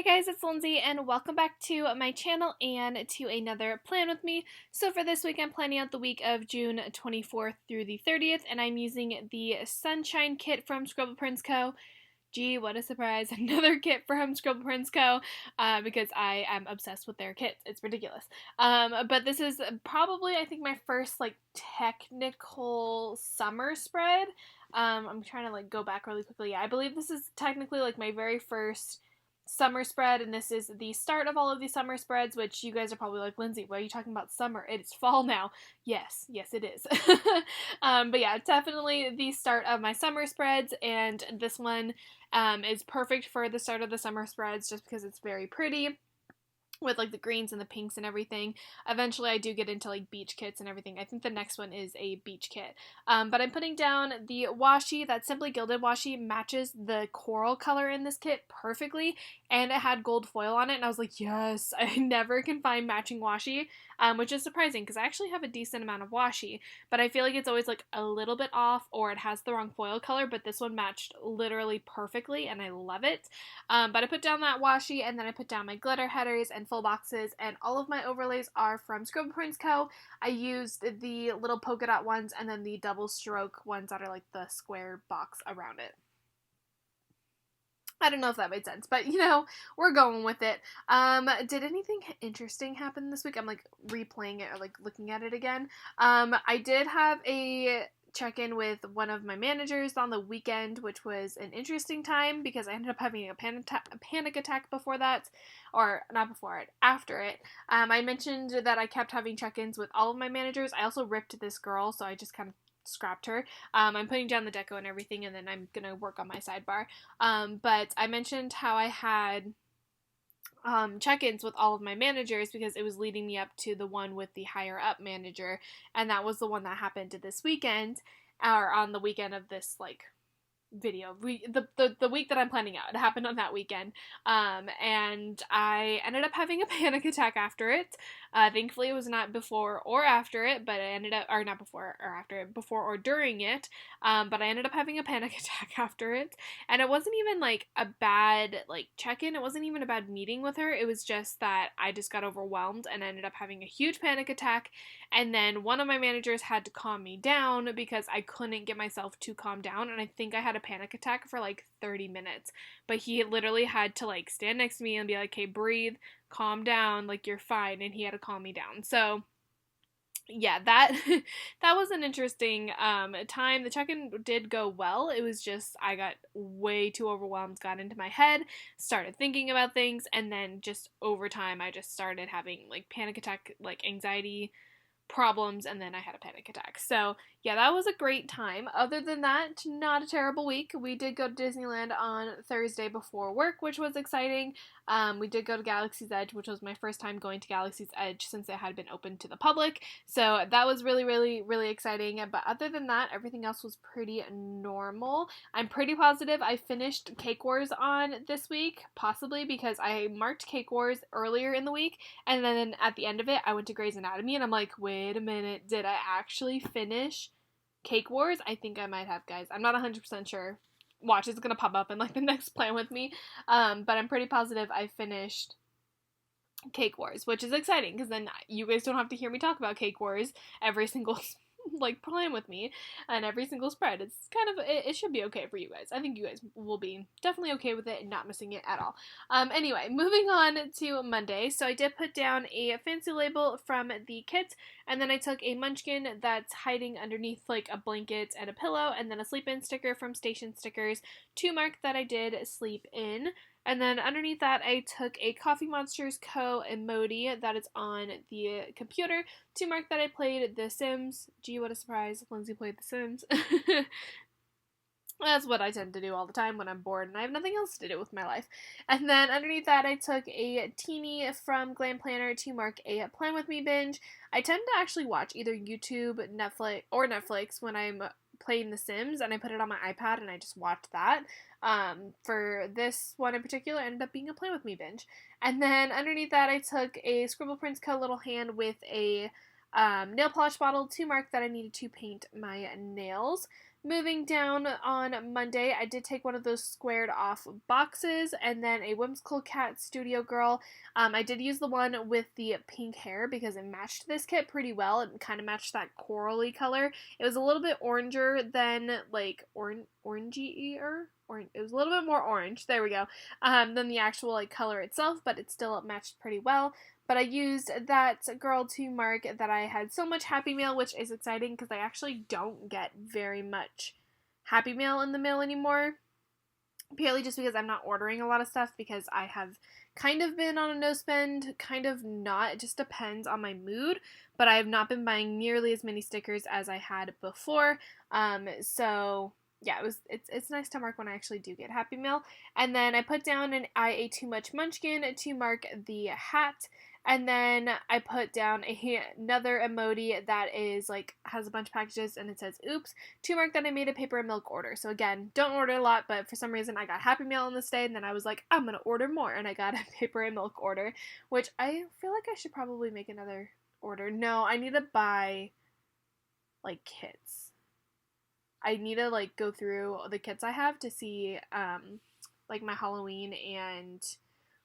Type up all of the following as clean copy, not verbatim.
Hey guys, it's Lindsay and welcome back to my channel and to another plan with me. So for this week I'm planning out the week of June 24th through the 30th and I'm using the Sunshine kit from Scribble Co. Gee, what a surprise, another kit from Scribble Co. Because I am obsessed with their kits. It's ridiculous. But this is probably, I think, my first technical summer spread. I'm trying to go back really quickly. Yeah, I believe this is technically my very first summer spread, and this is the start of all of these summer spreads, which you guys are probably like, Lindsay, why are you talking about summer? It's fall now. Yes, it is. But yeah, definitely the start of my summer spreads, and this one is perfect for the start of the summer spreads just because it's very pretty with the greens and the pinks and everything. Eventually I do get into beach kits and everything. I think the next one is a beach kit. But I'm putting down the washi. That Simply Gilded washi matches the coral color in this kit perfectly, and it had gold foil on it, and I was like, yes, I never can find matching washi, which is surprising because I actually have a decent amount of washi, but I feel like it's always a little bit off or it has the wrong foil color, but this one matched literally perfectly and I love it. But I put down that washi, and then I put down my glitter headers and full boxes, and all of my overlays are from Scribble Co. I used the little polka dot ones and then the double stroke ones that are the square box around it. I don't know if that made sense, but we're going with it. Did anything interesting happen this week? I'm replaying it or looking at it again. I did have a check-in with one of my managers on the weekend, which was an interesting time because I ended up having a panic attack before that, or not before it, after it. I mentioned that I kept having check-ins with all of my managers. I also ripped this girl, so I just kind of scrapped her. I'm putting down the deco and everything, and then I'm gonna work on my sidebar. But I mentioned how I had check-ins with all of my managers because it was leading me up to the one with the higher up manager, and that was the one that happened this weekend, or on the weekend of this video. The week that I'm planning out, it happened on that weekend, and I ended up having a panic attack after it. Thankfully it was not before or after it, but I ended up, or not before or after it, before or during it, but I ended up having a panic attack after it, and it wasn't even a bad check-in, it wasn't even a bad meeting with her, it was just that I just got overwhelmed and ended up having a huge panic attack, and then one of my managers had to calm me down because I couldn't get myself to calm down, and I think I had a panic attack for 30 minutes, but he literally had to stand next to me and be like, hey, breathe, calm down, you're fine, and he had to calm me down. So yeah, that that was an interesting time. The check-in did go well. It was just I got way too overwhelmed, got into my head, started thinking about things, and then just over time I just started having panic attack, anxiety problems, and then I had a panic attack. So yeah, that was a great time. Other than that, not a terrible week. We did go to Disneyland on Thursday before work, which was exciting. We did go to Galaxy's Edge, which was my first time going to Galaxy's Edge since it had been open to the public. So that was really, really, really exciting. But other than that, everything else was pretty normal. I'm pretty positive I finished Cake Wars on this week, possibly because I marked Cake Wars earlier in the week, and then at the end of it, I went to Grey's Anatomy, and I'm like, wait a minute, did I actually finish Cake Wars? I think I might have, guys. I'm not 100% sure. Watch, it's gonna pop up in the next plan with me. But I'm pretty positive I finished Cake Wars, which is exciting because then you guys don't have to hear me talk about Cake Wars every single plan with me and every single spread. It's kind of, it should be okay for you guys. I think you guys will be definitely okay with it and not missing it at all. Anyway, moving on to Monday. So I did put down a fancy label from the kit, and then I took a munchkin that's hiding underneath a blanket and a pillow, and then a sleep in sticker from Station Stickers to mark that I did sleep in. And then underneath that, I took a Coffee Monsters Co. emoji that is on the computer to mark that I played The Sims. Gee, what a surprise. Lindsay played The Sims. That's what I tend to do all the time when I'm bored and I have nothing else to do with my life. And then underneath that, I took a teeny from Glam Planner to mark a Plan With Me binge. I tend to actually watch either YouTube, Netflix when I'm playing The Sims, and I put it on my iPad and I just watched that. For this one in particular, it ended up being a Plan With Me binge. And then underneath that, I took a Scribble Co. little hand with a nail polish bottle to mark that I needed to paint my nails. Moving down on Monday, I did take one of those squared off boxes and then a Whimsical Cat Studio Girl. I did use the one with the pink hair because it matched this kit pretty well. It kind of matched that corally color. It was a little bit oranger than like orangey-er. It was a little bit more orange, there we go, than the actual like color itself, but it still matched pretty well. But I used that girl to mark that I had so much Happy Mail, which is exciting because I actually don't get very much Happy Mail in the mail anymore. Purely just because I'm not ordering a lot of stuff because I have kind of been on a no spend, kind of not. It just depends on my mood. But I have not been buying nearly as many stickers as I had before. So yeah, it's nice to mark when I actually do get Happy Mail. And then I put down an I ate too much munchkin to mark the hat. And then I put down another emoji that is like has a bunch of packages and it says oops to mark that I made a paper and milk order. So again, don't order a lot, but for some reason I got Happy Meal on this day and then I was like, I'm gonna order more, and I got a paper and milk order, which I feel like I should probably make another order. No, I need to buy like kits. I need to like go through the kits I have to see like my Halloween and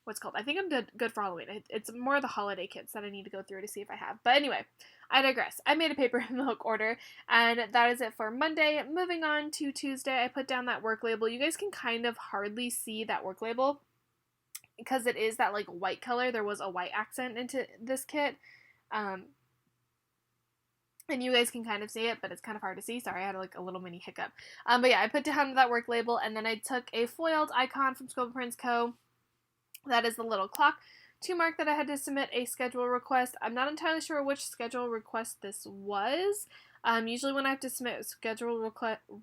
what's called. I think I'm good for Halloween. It's more the holiday kits that I need to go through to see if I have. But anyway, I digress. I made a paper and milk order, and that is it for Monday. Moving on to Tuesday, I put down that work label. You guys can kind of hardly see that work label because it is that like white color. There was a white accent into this kit. And you guys can kind of see it, but it's kind of hard to see. Sorry, I had like a little mini hiccup. But yeah, I put down that work label, and then I took a foiled icon from Scribble Co. That is the little clock to mark that I had to submit a schedule request. I'm not entirely sure which schedule request this was. Usually when I have to submit a schedule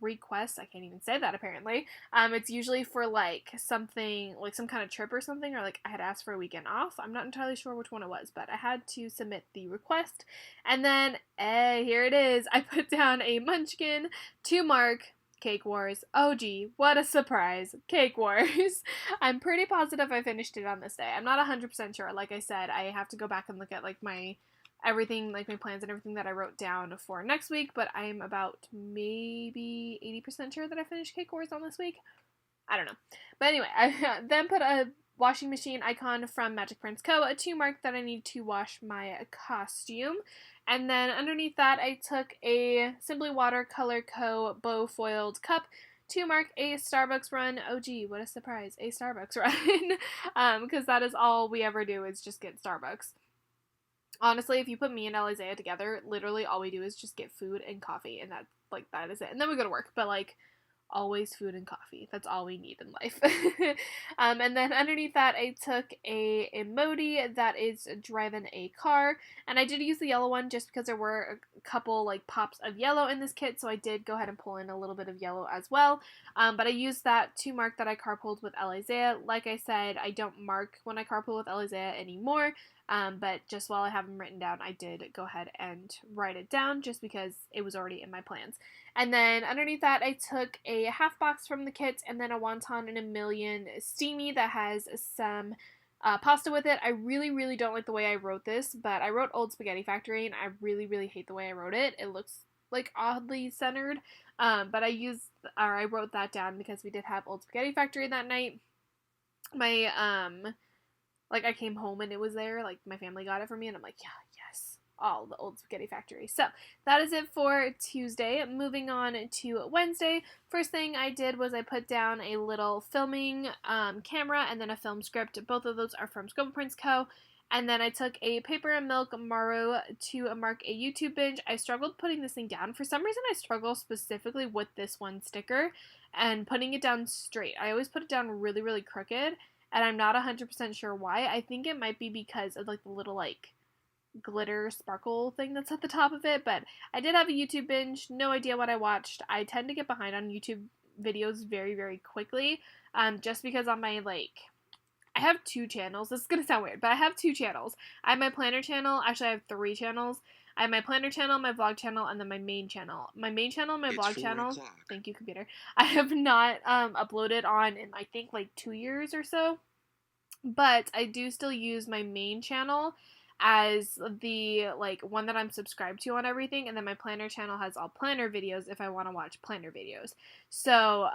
request, I can't even say that apparently, it's usually for like something, like some kind of trip or something, or like I had asked for a weekend off. I'm not entirely sure which one it was, but I had to submit the request. And then, here it is. I put down a munchkin to mark Cake Wars. Oh gee, what a surprise. Cake Wars. I'm pretty positive I finished it on this day. I'm not 100% sure. Like I said, I have to go back and look at like my everything, like my plans and everything that I wrote down for next week, but I'm about maybe 80% sure that I finished Cake Wars on this week. I don't know. But anyway, I then put a washing machine icon from Magic Prince Co. to mark that I need to wash my costume. And then underneath that, I took a Simply Watercolor Co. bow foiled cup to mark a Starbucks run. Oh gee, what a surprise. A Starbucks run. Because that is all we ever do is just get Starbucks. Honestly, if you put me and Isaiah together, literally all we do is just get food and coffee, and that is it. And then we go to work, but like always food and coffee. That's all we need in life. And then underneath that, I took a emoji that is driving a car, and I did use the yellow one just because there were a couple like pops of yellow in this kit, so I did go ahead and pull in a little bit of yellow as well. But I used that to mark that I carpooled with Isaiah. Like I said, I don't mark when I carpool with Isaiah anymore. But just while I have them written down, I did go ahead and write it down just because it was already in my plans. And then underneath that, I took a half box from the kit and then a Wonton and a Million Steamy that has some pasta with it. I really, really don't like the way I wrote this, but I wrote Old Spaghetti Factory and I really, really hate the way I wrote it. It looks like oddly centered, but I wrote that down because we did have Old Spaghetti Factory that night. I came home and it was there, like, my family got it for me, and I'm like, yeah, yes, all the Old Spaghetti Factory. So, that is it for Tuesday. Moving on to Wednesday, first thing I did was I put down a little filming camera and then a film script. Both of those are from Scribble Co. And then I took a paper and milk Maru to mark a YouTube binge. I struggled putting this thing down. For some reason, I struggle specifically with this one sticker and putting it down straight. I always put it down really, really crooked. And I'm not 100% sure why. I think it might be because of, like, the little, like, glitter sparkle thing that's at the top of it. But I did have a YouTube binge. No idea what I watched. I tend to get behind on YouTube videos very, very quickly. Just because on my, like... I have 2 channels. This is going to sound weird, but I have 2 channels. I have my planner channel. Actually, I have 3 channels. I have my planner channel, my vlog channel, and then my main channel. My main channel and my vlog channel, thank you, computer, I have not uploaded on in, I think, like 2 years or so. But I do still use my main channel as the, like, one that I'm subscribed to on everything, and then my planner channel has all planner videos if I want to watch planner videos. So,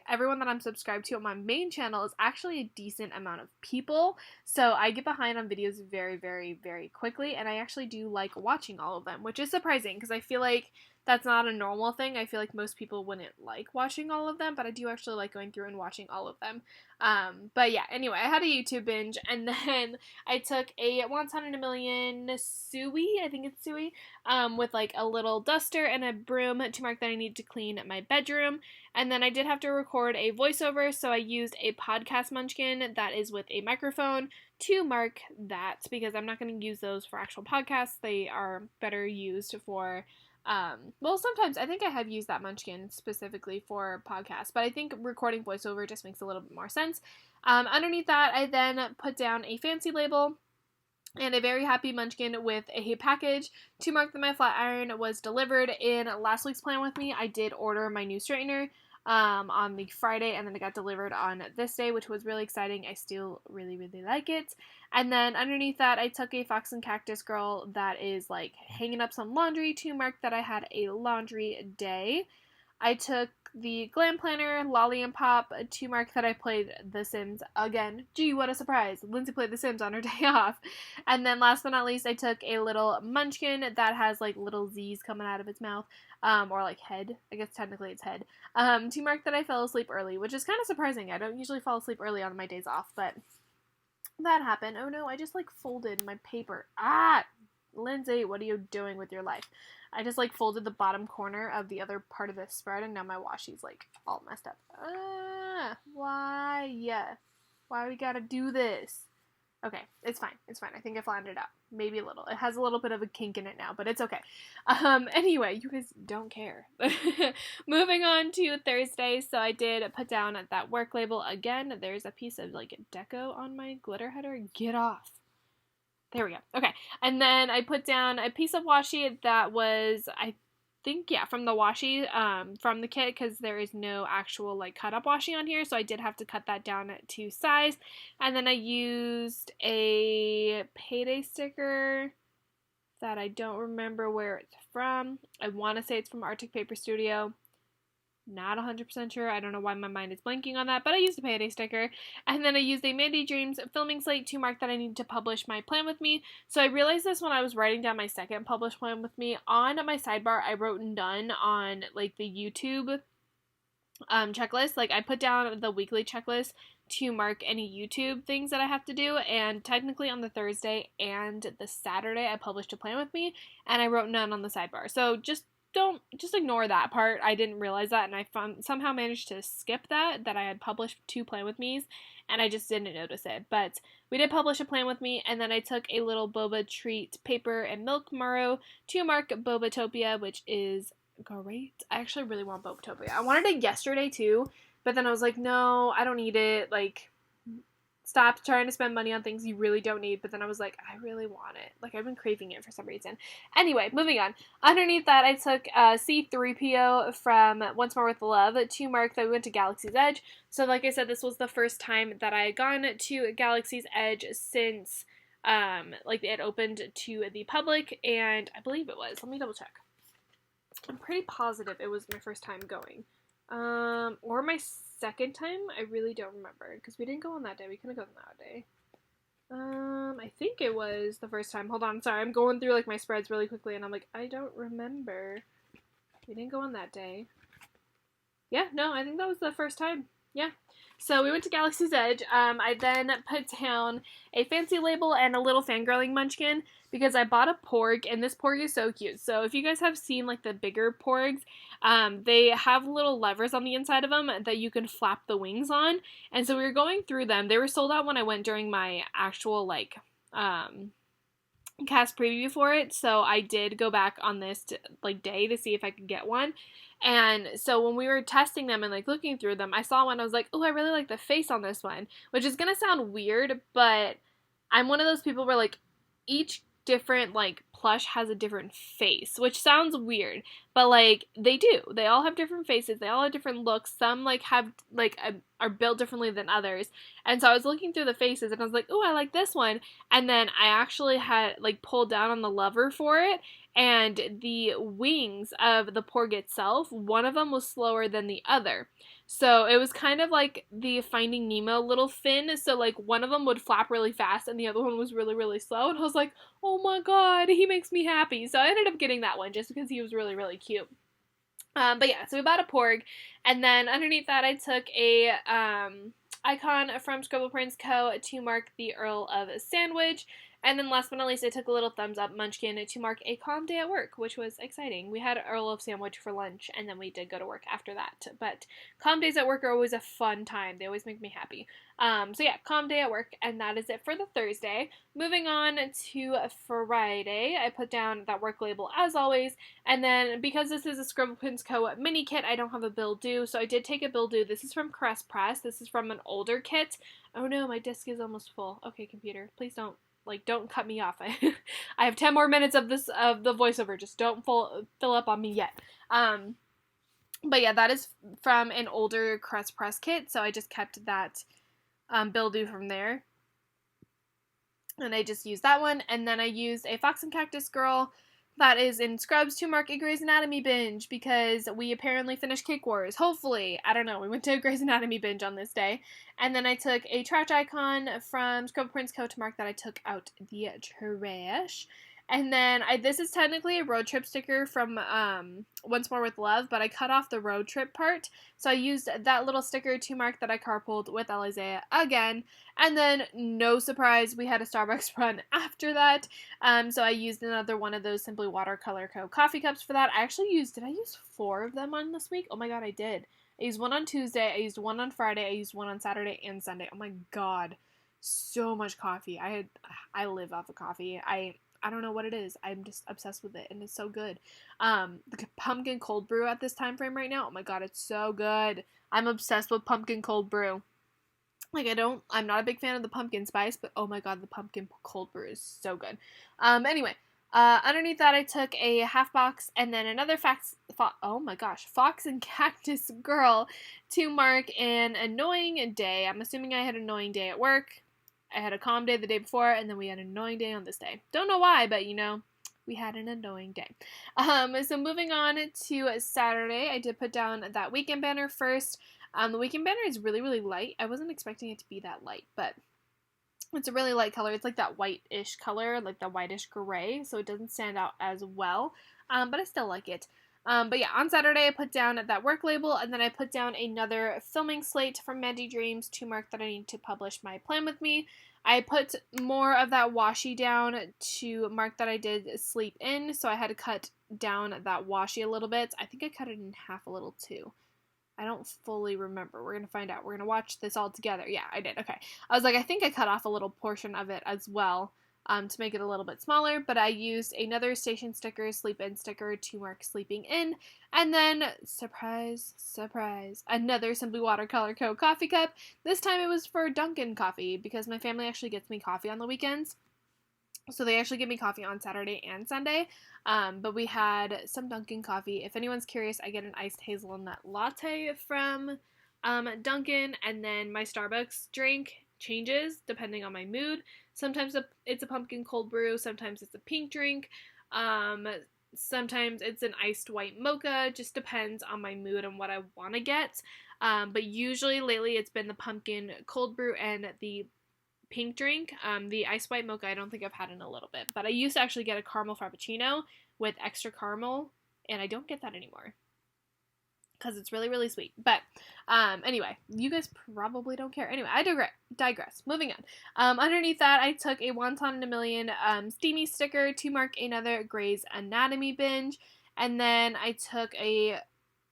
everyone that I'm subscribed to on my main channel is actually a decent amount of people, so I get behind on videos very, very, very quickly, and I actually do like watching all of them, which is surprising, because I feel like that's not a normal thing. I feel like most people wouldn't like watching all of them, but I do actually like going through and watching all of them. But yeah, anyway, I had a YouTube binge, and then I took a Once in a Million Suey, I think it's Suey, with like a little duster and a broom to mark that I need to clean my bedroom. And then I did have to record a voiceover, so I used a podcast munchkin that is with a microphone to mark that, because I'm not going to use those for actual podcasts. They are better used for well, sometimes I think I have used that munchkin specifically for podcasts, but I think recording voiceover just makes a little bit more sense. Underneath that, I then put down a fancy label and a very happy munchkin with a package to mark that my flat iron was delivered. In last week's Plan With Me, I did order my new straightener on the Friday, and then it got delivered on this day, which was really exciting. I still really, really like it. And then underneath that, I took a Fox and Cactus Girl that is like hanging up some laundry to mark that I had a laundry day. I took the Glam Planner, Lolly and Pop, to mark that I played The Sims again. Gee, what a surprise. Lindsay played The Sims on her day off. And then last but not least, I took a little munchkin that has like little Z's coming out of its mouth, or like head. I guess technically it's head, to mark that I fell asleep early, which is kind of surprising. I don't usually fall asleep early on my days off, but that happened. Oh no, I just like folded my paper. Lindsay, what are you doing with your life? I just like folded the bottom corner of the other part of this spread, and now my washi's like all messed up. Why? Why we gotta do this? Okay, it's fine. It's fine. I think I flattened it out. Maybe a little. It has a little bit of a kink in it now, but it's okay. Anyway, you guys don't care. Moving on to Thursday. So I did put down that work label again. There's a piece of like deco on my glitter header. Get off. There we go. Okay. And then I put down a piece of washi that was, I think, yeah, from the washi, from the kit, because there is no actual, like, cut-up washi on here, so I did have to cut that down to size. And then I used a payday sticker that I don't remember where it's from. I want to say it's from Arctic Paper Studio. Not 100% sure. I don't know why my mind is blanking on that, but I used a payday sticker. And then I used a Mandy Dreams filming slate to mark that I need to publish my Plan With Me. So I realized this when I was writing down my second published Plan With Me. On my sidebar, I wrote done on like the YouTube checklist. Like I put down the weekly checklist to mark any YouTube things that I have to do, and technically on the Thursday and the Saturday I published a Plan With Me, and I wrote none on the sidebar. So just ignore that part. I didn't realize that, and I somehow managed to skip that I had published 2 Plan With Me's, and I just didn't notice it. But we did publish a Plan With Me, and then I took a little boba treat paper and milk Maro to mark Bobatopia, which is great. I actually really want Bobatopia. I wanted it yesterday too, but then I was like, no, I don't need it. Like, stop trying to spend money on things you really don't need. But then I was like, I really want it. Like, I've been craving it for some reason. Anyway, moving on. Underneath that, I took C3PO from Once More With Love to mark that we went to Galaxy's Edge. So like I said, this was the first time that I had gone to Galaxy's Edge since like it opened to the public, and I believe it was. Let me double check. I'm pretty positive it was my first time going. Or my second time, I really don't remember, because we didn't go on that day. We couldn't go on that day. I think it was the first time. Hold on, sorry, I'm going through, like, my spreads really quickly, and I'm like, I don't remember. We didn't go on that day. Yeah, no, I think that was the first time. Yeah. So we went to Galaxy's Edge. I then put down a fancy label and a little fangirling munchkin because I bought a porg, and this porg is so cute. So if you guys have seen like the bigger porgs, they have little levers on the inside of them that you can flap the wings on. And so we were going through them. They were sold out when I went during my actual like cast preview for it. So I did go back on this day to see if I could get one. And so when we were testing them and like looking through them, I saw one. I was like, oh, I really like the face on this one, which is gonna sound weird, but I'm one of those people where like each different, like, plush has a different face, which sounds weird, but, like, they do. They all have different faces. They all have different looks. Some, like, have, like, are built differently than others. And so I was looking through the faces, and I was like, oh, I like this one. And then I actually had, like, pulled down on the lever for it, and the wings of the porg itself, one of them was slower than the other. So it was kind of like the Finding Nemo little fin. So, like, one of them would flap really fast and the other one was really, really slow. And I was like, oh my god, he makes me happy. So I ended up getting that one just because he was really, really cute. But yeah, so we bought a porg. And then underneath that, I took a icon from Scribble Co. to mark the Earl of Sandwich. And then last but not least, I took a little thumbs up munchkin to mark a calm day at work, which was exciting. We had Earl of Sandwich for lunch, and then we did go to work after that. But calm days at work are always a fun time. They always make me happy. So yeah, calm day at work, and that is it for the Thursday. Moving on to Friday, I put down that work label as always, and then because this is a Scribble Co. mini kit, I don't have a bill due, so I did take a bill due. This is from Crest Press. This is from an older kit. Oh no, my disc is almost full. Okay, computer, please don't cut me off. I have 10 more minutes of the voiceover. Just don't fill up on me yet. But yeah, that is from an older Crest Press kit, so I just kept that bill due from there. And I just used that one, and then I used a Fox and Cactus Girl that is in Scrubs to mark a Grey's Anatomy binge, because we apparently finished Cake Wars. Hopefully. I don't know. We went to a Grey's Anatomy binge on this day. And then I took a trash icon from Scribble Co. to mark that I took out the trash. And then this is technically a road trip sticker from Once More with Love, but I cut off the road trip part. So I used that little sticker to mark that I carpooled with Alizea again. And then, no surprise, we had a Starbucks run after that. So I used another one of those Simply Watercolor Co. coffee cups for that. Did I use 4 of them on this week? Oh my god, I did. I used one on Tuesday, I used one on Friday, I used one on Saturday and Sunday. Oh my god. So much coffee. I live off of coffee. I don't know what it is. I'm just obsessed with it, and it's so good. The pumpkin cold brew at this time frame right now, oh my god, it's so good. I'm obsessed with pumpkin cold brew. I'm not a big fan of the pumpkin spice, but oh my god, the pumpkin cold brew is so good. Anyway, underneath that I took a half box and then another Fox and Cactus Girl to mark an annoying day. I'm assuming I had an annoying day at work. I had a calm day the day before, and then we had an annoying day on this day. Don't know why, but we had an annoying day. So moving on to Saturday, I did put down that weekend banner first. The weekend banner is really, really light. I wasn't expecting it to be that light, but it's a really light color. It's like that white-ish color, like the whitish gray, so it doesn't stand out as well, but I still like it. But yeah, on Saturday I put down that work label, and then I put down another filming slate from Mandy Dreams to mark that I need to publish my plan with me. I put more of that washi down to mark that I did sleep in, so I had to cut down that washi a little bit. I think I cut it in half a little too. I don't fully remember. We're going to find out. We're going to watch this all together. Yeah, I did. Okay. I was like, I think I cut off a little portion of it as well. To make it a little bit smaller, but I used another station sticker, sleep in sticker, to mark sleeping in, and then, surprise, surprise, another Simply Watercolor Co. coffee cup. This time it was for Dunkin' Coffee, because my family actually gets me coffee on the weekends, so they actually give me coffee on Saturday and Sunday, but we had some Dunkin' Coffee. If anyone's curious, I get an iced hazelnut latte from Dunkin', and then my Starbucks drink changes depending on my mood. Sometimes it's a pumpkin cold brew, sometimes it's a pink drink, sometimes it's an iced white mocha, just depends on my mood and what I want to get, but usually lately it's been the pumpkin cold brew and the pink drink. The iced white mocha I don't think I've had in a little bit, but I used to actually get a caramel frappuccino with extra caramel, and I don't get that anymore, because it's really, really sweet. But anyway, you guys probably don't care. Anyway, I digress. Moving on. Underneath that, I took a Wonton in a Million steamy sticker to mark another Grey's Anatomy binge. And then I took a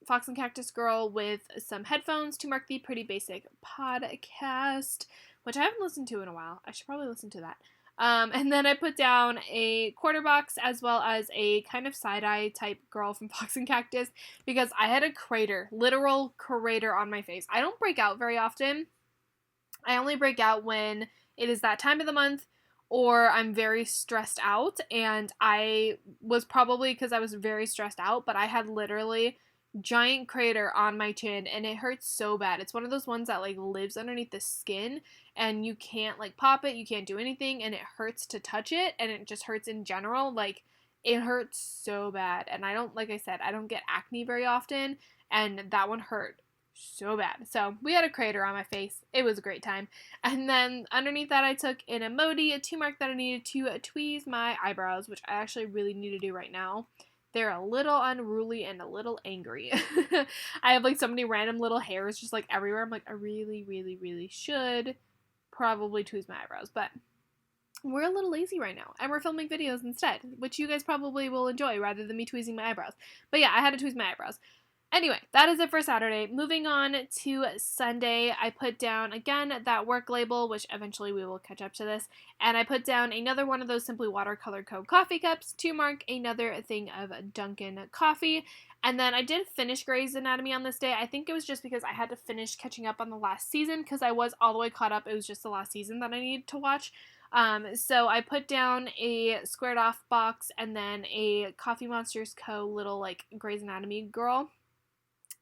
Fox and Cactus Girl with some headphones to mark the Pretty Basic podcast, which I haven't listened to in a while. I should probably listen to that. And then I put down a quarter box as well as a kind of side-eye type girl from Fox and Cactus, because I had a crater, literal crater on my face. I don't break out very often. I only break out when it is that time of the month, or I'm very stressed out. And I was probably because I was very stressed out, but I had literally giant crater on my chin and it hurts so bad. It's one of those ones that like lives underneath the skin and you can't like pop it, you can't do anything, and it hurts to touch it, and it just hurts in general. Like it hurts so bad. And I don't, like I said, I don't get acne very often, and that one hurt so bad. So we had a crater on my face. It was a great time. And then underneath that, I took an emoji, a 2 mark that I needed to tweeze my eyebrows, which I actually really need to do right now. They're a little unruly and a little angry. I have like so many random little hairs just like everywhere. I'm like, I really, really, really should probably tweeze my eyebrows, but we're a little lazy right now, and we're filming videos instead, which you guys probably will enjoy rather than me tweezing my eyebrows. But yeah, I had to tweeze my eyebrows. Anyway, that is it for Saturday. Moving on to Sunday, I put down, again, that work label, which eventually we will catch up to this, and I put down another one of those Simply Watercolor Co. coffee cups to mark another thing of Dunkin' coffee. And then I did finish Grey's Anatomy on this day. I think it was just because I had to finish catching up on the last season, because I was all the way caught up. It was just the last season that I needed to watch. So I put down a squared off box and then a Coffee Monsters Co. little like Grey's Anatomy girl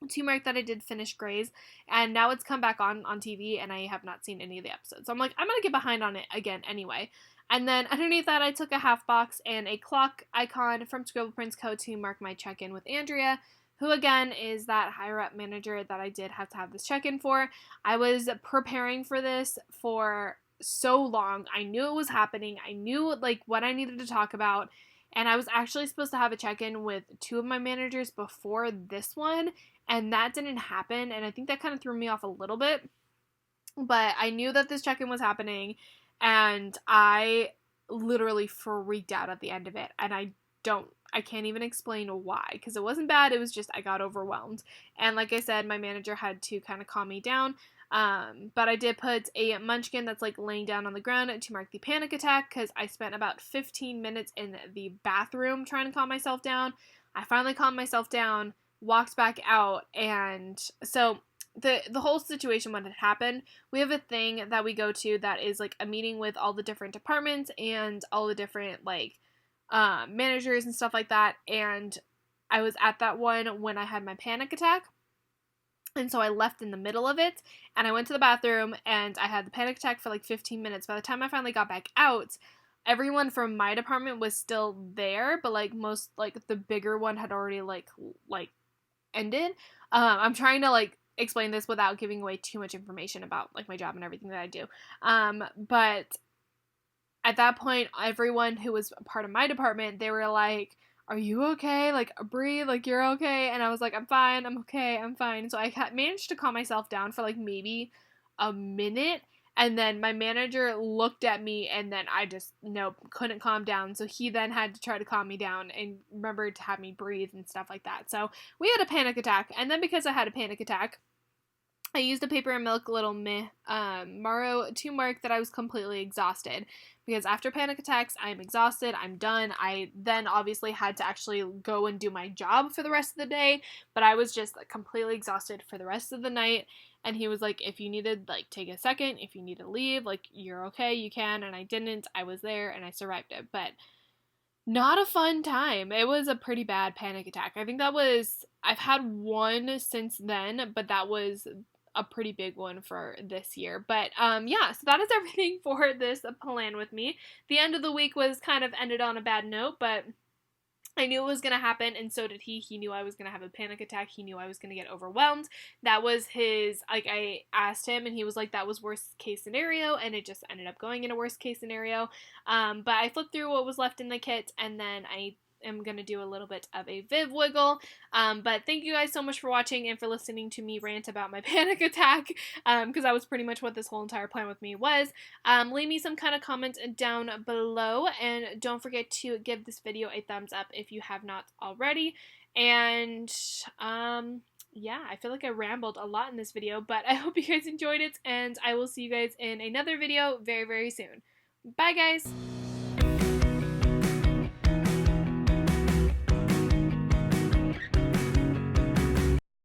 to mark that I did finish Grey's, and now it's come back on TV and I have not seen any of the episodes. So I'm like, I'm gonna get behind on it again anyway. And then underneath that, I took a half box and a clock icon from Scribble Co. to mark my check-in with Andrea, who again is that higher up manager that I did have to have this check-in for. I was preparing for this for so long. I knew it was happening. I knew like what I needed to talk about. And I was actually supposed to have a check-in with 2 of my managers before this one, and that didn't happen, and I think that kind of threw me off a little bit. But I knew that this check-in was happening, and I literally freaked out at the end of it, and I can't even explain why, because it wasn't bad, it was just I got overwhelmed. And like I said, my manager had to kind of calm me down. But I did put a munchkin that's like laying down on the ground to mark the panic attack, because I spent about 15 minutes in the bathroom trying to calm myself down. I finally calmed myself down, walked back out, and so the whole situation when it happened, we have a thing that we go to that is like a meeting with all the different departments and all the different like managers and stuff like that, and I was at that one when I had my panic attack. And so I left in the middle of it, and I went to the bathroom, and I had the panic attack for like 15 minutes. By the time I finally got back out, everyone from my department was still there, but like most, like the bigger one had already like ended. I'm trying to like explain this without giving away too much information about like my job and everything that I do. But at that point, everyone who was part of my department, they were like, are you okay? Like, breathe, like, you're okay. And I was like, I'm fine, I'm okay, I'm fine. So I managed to calm myself down for like maybe a minute. And then my manager looked at me, and then I just, nope, couldn't calm down. So he then had to try to calm me down and remembered to have me breathe and stuff like that. So we had a panic attack. And then because I had a panic attack, I used a paper and milk little Maro to mark that I was completely exhausted, because after panic attacks, I'm exhausted, I'm done. I then obviously had to actually go and do my job for the rest of the day, but I was just like completely exhausted for the rest of the night. And he was like, if you needed, like, take a second, if you need to leave, like, you're okay, you can. And I didn't. I was there and I survived it, but not a fun time. It was a pretty bad panic attack. I think I've had one since then, but that was a pretty big one for this year. But yeah, so that is everything for this plan with me. The end of the week was kind of ended on a bad note, but I knew it was going to happen, and so did he. He knew I was going to have a panic attack. He knew I was going to get overwhelmed. That was his, like, I asked him, and he was like, that was worst case scenario, and it just ended up going in a worst case scenario. But I flipped through what was left in the kit, and then I am going to do a little bit of a Viv wiggle. But thank you guys so much for watching and for listening to me rant about my panic attack, because that was pretty much what this whole entire plan with me was. Leave me some kind of comment down below, and don't forget to give this video a thumbs up if you have not already. And yeah, I feel like I rambled a lot in this video, but I hope you guys enjoyed it, and I will see you guys in another video very, very soon. Bye, guys!